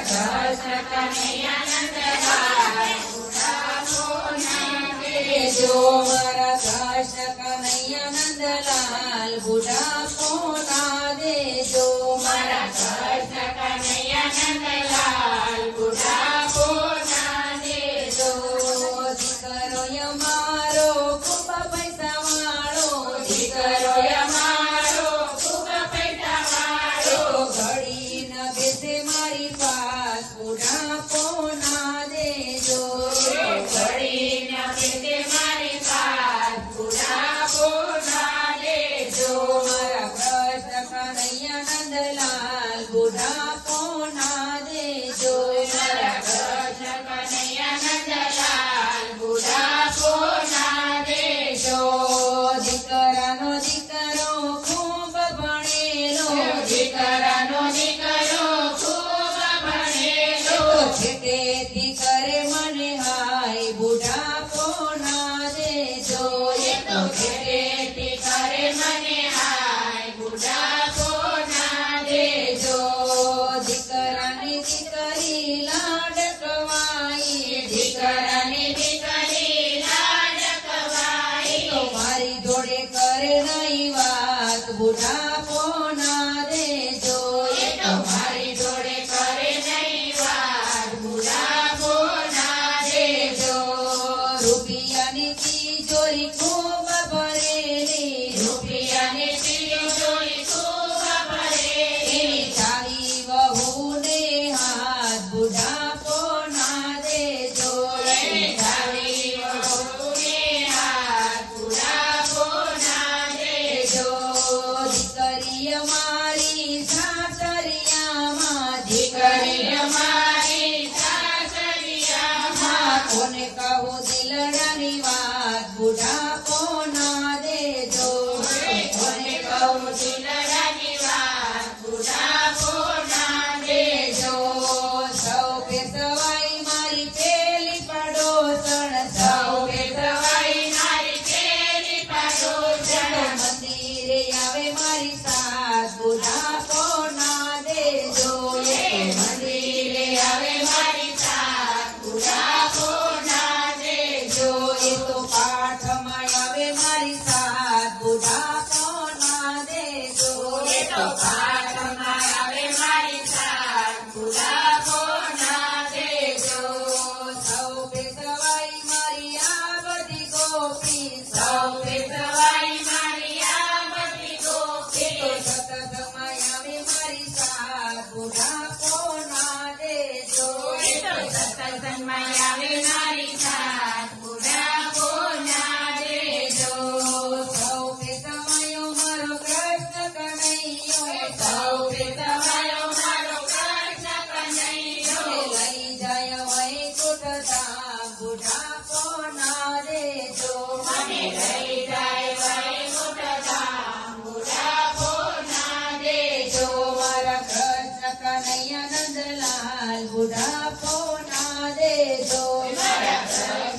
કૃષ્ણ કનૈયા નંદલાલ બુઢાપો ના દેજો મારા કૃષ્ણ કનૈયા નંદલાલ બુઢાપો ના દેજો મારા કૃષ્ણ કનૈયા નંદલાલ બુઢાપો ના દેજો દીકરો અમારો ખૂબ પૈસા વાળો દીકરો અમારો ખૂબ પૈસા વાળો ઘડી ન બેસે મારી પાસ બુઢાપો ના દેજો ઘડી ન બેસે મારી પાસ બુઢાપો ના દેજો મારા કૃષ્ણ કનૈયા નંદલાલ બુઢાપો ના દેજો મારા કૃષ્ણ કનૈયા નંદલાલ બુઢાપો ના દેજો દીકરાનો દીકરો ખૂબ ભણેલો દીકરાનો દીકરો ખૂબ ભણેલો છેટેથી કરે મને હાય બુઢાપો ના દેજો એ તો છેટેથી કરે મને હાય બુઢાપો ના દેજો દીકરાની દીકરી લાડકવાઈ દીકરાની દીકરી લાડકવાઈ તો મારી જોડે કરે નહીં વાત બુઢાપો ના દેજો એ તો મારી જોડે કરે નહીં વાત બુઢાપો ના દેજો રૂપિયાની તિજોરી ખૂબ ભરેલી રૂપિયાની તિજોરી ખૂબ ભરેલી ચાવી વહુને હાથ બુઢાપો ના દેજો ચાવી વહુને હાથ બુઢાપો ના દેજો દીકરી અમારી સાસરિયામાં દીકરી અમારી સાસરિયામાં કોને કહું દિલડાની વાત બુઢાપો ના દેજો કોને કહું દિલડાની વાત બુઢાપો ના દેજો સૌ પેશવાઈ મારી પેલી પડોસણ સૌ પેશવાઈ મારી પેલી પડોસણ મંદિરે આવે મારી સાસ બુઢાપો ના દેજો મંદિરે આવે મારી સાસ બુઢાપો ના દેજો એ તો પાઠમાં આવે મારી સાસ બુઢાપો ના દેજો એ તો પાઠમાં આવે મારી સાસ બુઢાપો ના દેજો સૌ પેશવાઈ મારી આ બધી ગોપી સૌ પેશવાઈ મારી આ બધી ગોપી તો સતતમાં આવે મારી સાસ બુઢાપો ના દેજો એ તો સતતમાં આવે મારી સાસ બુઢાપો ના દેજો સૌ પેશવાયો મારો કૃષ્ણ કનૈયો સૌ પેશવાયો મારો કૃષ્ણ કનૈયો લઈ જાય વૈકુંઠ ધામ બુઢાપો ના દેજો મને લઈ જાય વૈકુંઠ ધામ બુઢાપો ના દેજો મારા કૃષ્ણ કનૈયા નંદલાલ બુઢાપો ના દેજો મારા